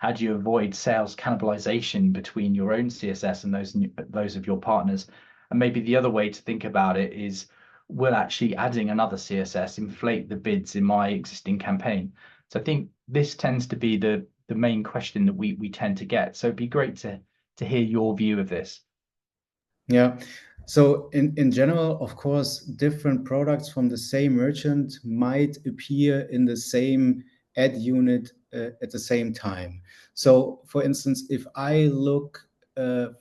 how do you avoid sales cannibalization between your own CSS and those of your partners? And maybe the other way to think about it is, will actually adding another CSS inflate the bids in my existing campaign? So I think this tends to be the main question that we tend to get. So it'd be great to hear your view of this. Yeah. So in general, of course, different products from the same merchant might appear in the same ad unit at the same time. So for instance, if I look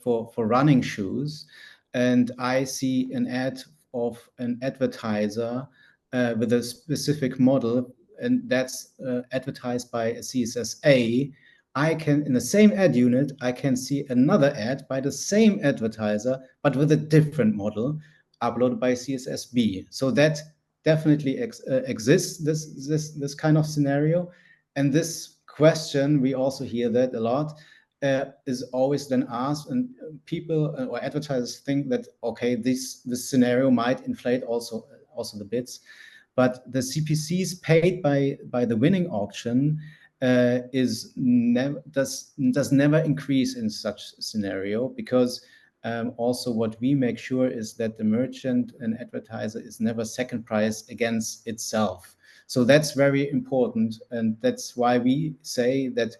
for running shoes and I see an ad of an advertiser with a specific model, and that's advertised by a CSS I can, in the same ad unit, I can see another ad by the same advertiser, but with a different model uploaded by CSSB. So that definitely exists, this kind of scenario. And this question, we also hear that a lot, is always then asked, and people or advertisers think that, okay, this scenario might inflate also the bids. But the CPCs paid by the winning auction does never increase in such scenario, because also what we make sure is that the merchant and advertiser is never second price against itself. So that's very important, and that's why we say that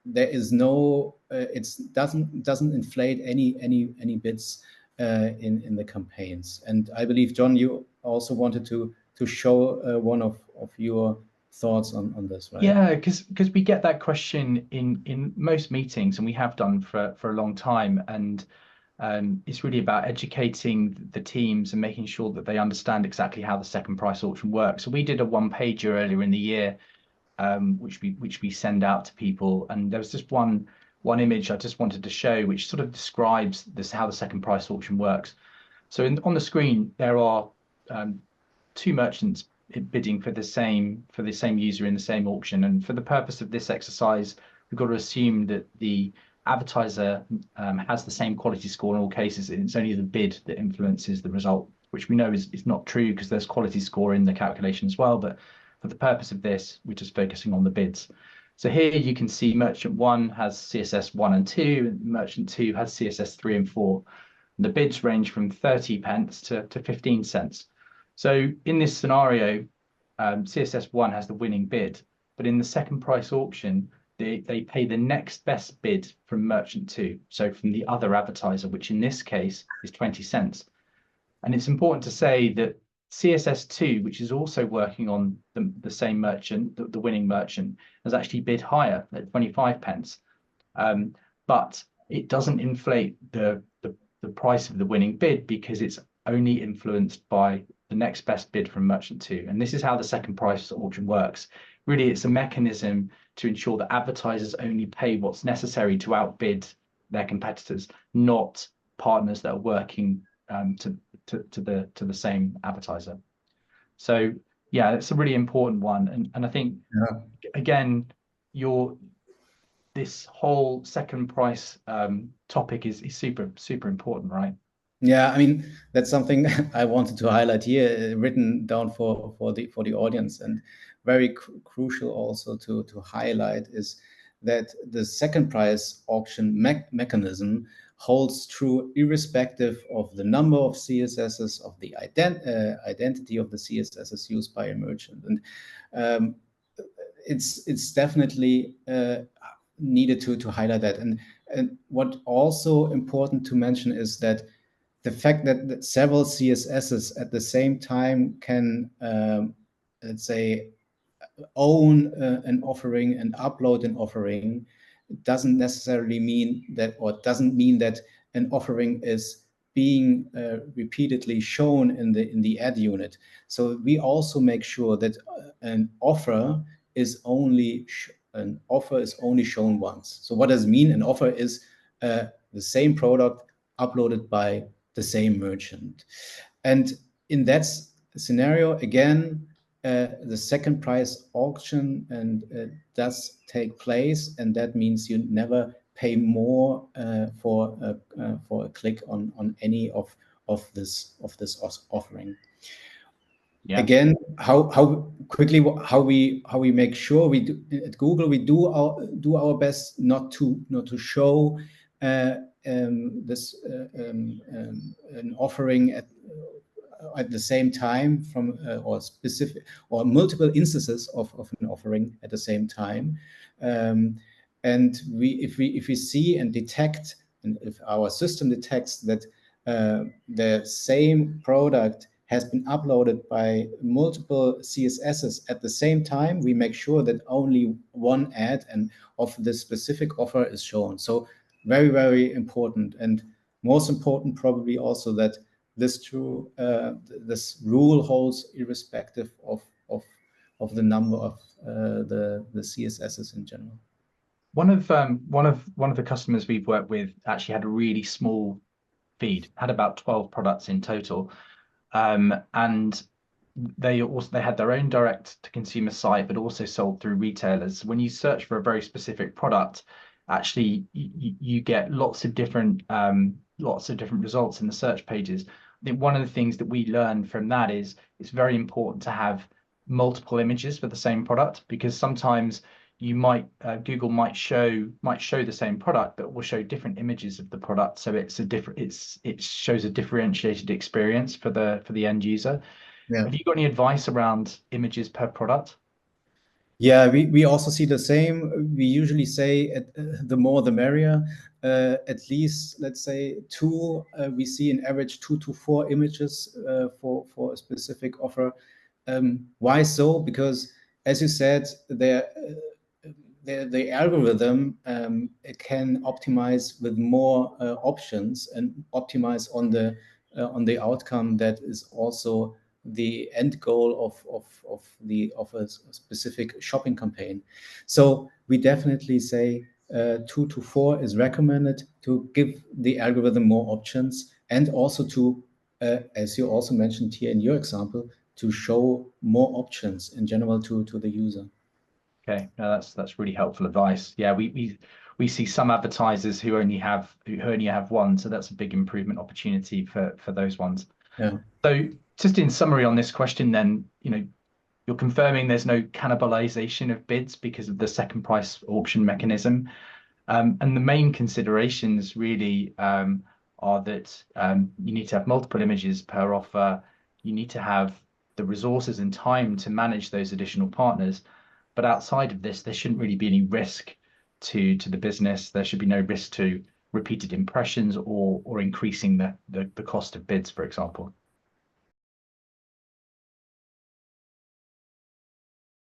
there is no it doesn't inflate any bids in the campaigns. And I believe, John, you also wanted to show one of your thoughts on this, right? Yeah, because we get that question in most meetings, and we have done for a long time. And it's really about educating the teams and making sure that they understand exactly how the second price auction works. So we did a one-pager earlier in the year, which we send out to people, and there was just one image I just wanted to show, which sort of describes how the second price auction works. So on the screen there are two merchants bidding for the same user in the same auction, and for the purpose of this exercise, we've got to assume that the advertiser has the same quality score in all cases, and it's only the bid that influences the result, which we know is not true, because there's quality score in the calculation as well. But for the purpose of this, we're just focusing on the bids. So here you can see merchant 1 has CSS 1 and 2, and merchant 2 has CSS 3 and 4. And the bids range from 30 pence to 15 cents. So in this scenario, CSS 1 has the winning bid, but in the second price auction, they pay the next best bid from merchant 2, so from the other advertiser, which in this case is 20 cents. And it's important to say that CSS2, which is also working on the same merchant, the winning merchant, has actually bid higher at 25 pence. But it doesn't inflate the price of the winning bid, because it's only influenced by the next best bid from merchant 2. And this is how the second price auction works. Really, it's a mechanism to ensure that advertisers only pay what's necessary to outbid their competitors, not partners that are working to the same advertiser. So yeah, it's a really important one. And I think, again, this whole second price topic is super important, right? Yeah, I mean, that's something I wanted to highlight here, written down for the audience, and very crucial also to highlight is that the second price auction mechanism holds true irrespective of the number of CSSs, of the identity of the CSSs used by a merchant. And it's definitely needed to highlight that. And what also important to mention is that the fact that several CSSs at the same time can, let's say, own an offering and upload an offering doesn't necessarily mean that, or doesn't mean that an offering is being repeatedly shown in the ad unit. So we also make sure that an offer is only shown once. So what does it mean? An offer is the same product uploaded by the same merchant. And in that scenario, again, the second price auction does take place, and that means you never pay more for a click on any of this offering. Yeah. again, how quickly how we make sure we do at Google, we do our best not to show uh, this an offering at the same time from or specific or multiple instances of an offering at the same time. Um, and if we see and detect, and if our system detects that the same product has been uploaded by multiple CSSs at the same time, we make sure that only one ad and of the specific offer is shown. So very, very important. And most important probably also that this rule holds irrespective of the number of the CSSs in general. One of the customers we've worked with actually had a really small feed, had about 12 products in total. And they had their own direct to consumer site, but also sold through retailers. When you search for a very specific product, actually you get lots of different results in the search pages. I think one of the things that we learned from that is it's very important to have multiple images for the same product, because sometimes you might Google might show the same product, but will show different images of the product. So it shows a differentiated experience for the end user. Yeah. Have you got any advice around images per product? Yeah, we also see the same. We usually say the more the merrier. At least, let's say two. We see an average 2 to 4 images for a specific offer. Why so? Because, as you said, the algorithm it can optimize with more options and optimize on the outcome that is also the end goal of a specific shopping campaign. So we definitely say 2 to 4 is recommended to give the algorithm more options, and also to, as you also mentioned here in your example, to show more options in general to the user. Okay, no, that's really helpful advice. Yeah, we see some advertisers who only have one, so that's a big improvement opportunity for those ones. Yeah. So just in summary on this question, then, you're confirming there's no cannibalization of bids because of the second price auction mechanism. And the main considerations really are that you need to have multiple images per offer. You need to have the resources and time to manage those additional partners. But outside of this, there shouldn't really be any risk to the business. There should be no risk to repeated impressions or increasing the cost of bids, for example.